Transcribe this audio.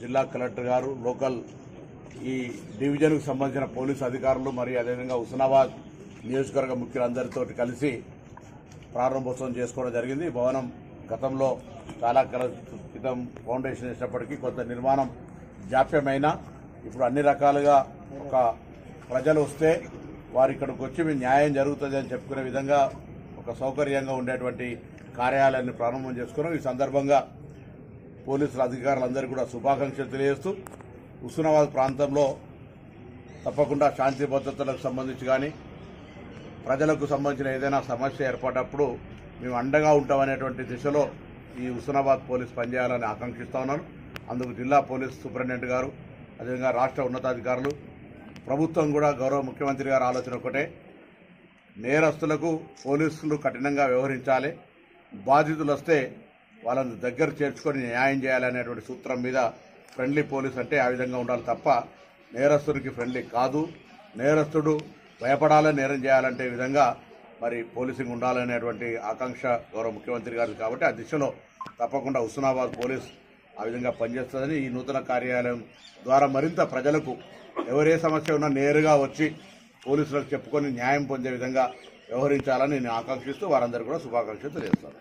జిల్లా కలెక్టర్ గారు లోకల్ ఈ డివిజన్కు సంబంధించిన పోలీసు అధికారులు మరియు అదేవిధంగా హుస్నాబాద్ నియోజకవర్గ ముఖ్యులందరితో కలిసి ప్రారంభోత్సవం చేసుకోవడం జరిగింది. ఈ భవనం గతంలో చాలా కాలం క్రితం ఫౌండేషన్ వేసినప్పటికీ కొంత నిర్మాణం జాప్యమైన ఇప్పుడు అన్ని రకాలుగా ఒక ప్రజలు వస్తే వారు ఇక్కడికి వచ్చి మీ న్యాయం జరుగుతుంది అని చెప్పుకునే విధంగా ఒక సౌకర్యంగా ఉండేటువంటి కార్యాలయాన్ని ప్రారంభం చేసుకున్నాం. ఈ సందర్భంగా పోలీసుల అధికారులందరికీ కూడా శుభాకాంక్షలు తెలియజేస్తూ హుస్నాబాద్ ప్రాంతంలో తప్పకుండా శాంతి భద్రతలకు సంబంధించి కానీ ప్రజలకు సంబంధించిన ఏదైనా సమస్య ఏర్పడినప్పుడు మేము అండగా ఉంటామనేటువంటి దిశలో ఈ హుస్నాబాద్ పోలీస్ పనిచేయాలని ఆకాంక్షిస్తా ఉన్నాను. అందుకు జిల్లా పోలీస్ సూపరింటెండెంట్ గారు అదేవిధంగా రాష్ట్ర ఉన్నతాధికారులు ప్రభుత్వం కూడా గౌరవ ముఖ్యమంత్రి గారి ఆలోచన ఒకటే, నేరస్తులకు పోలీసులు కఠినంగా వ్యవహరించాలి, బాధితులు వస్తే వాళ్ళని దగ్గర చేర్చుకొని న్యాయం చేయాలనేటువంటి సూత్రం మీద ఫ్రెండ్లీ పోలీస్ అంటే ఆ విధంగా ఉండాలి తప్ప నేరస్తుడికి ఫ్రెండ్లీ కాదు. నేరస్తుడు భయపడాలని నేరం చేయాలంటే విధంగా మరి పోలీసింగ్ ఉండాలనేటువంటి ఆకాంక్ష గౌరవ ముఖ్యమంత్రి గారిది. కాబట్టి ఆ దిశలో తప్పకుండా హుస్నాబాద్ పోలీస్ ఆ విధంగా పనిచేస్తుందని ఈ నూతన కార్యాలయం ద్వారా మరింత ప్రజలకు ఎవరే సమస్య ఉన్నా నేరుగా వచ్చి పోలీసులకు చెప్పుకొని న్యాయం పొందే విధంగా వ్యవహరించాలని నేను ఆకాంక్షిస్తూ వారందరూ కూడా శుభాకాంక్షలు తెలియజేస్తాను.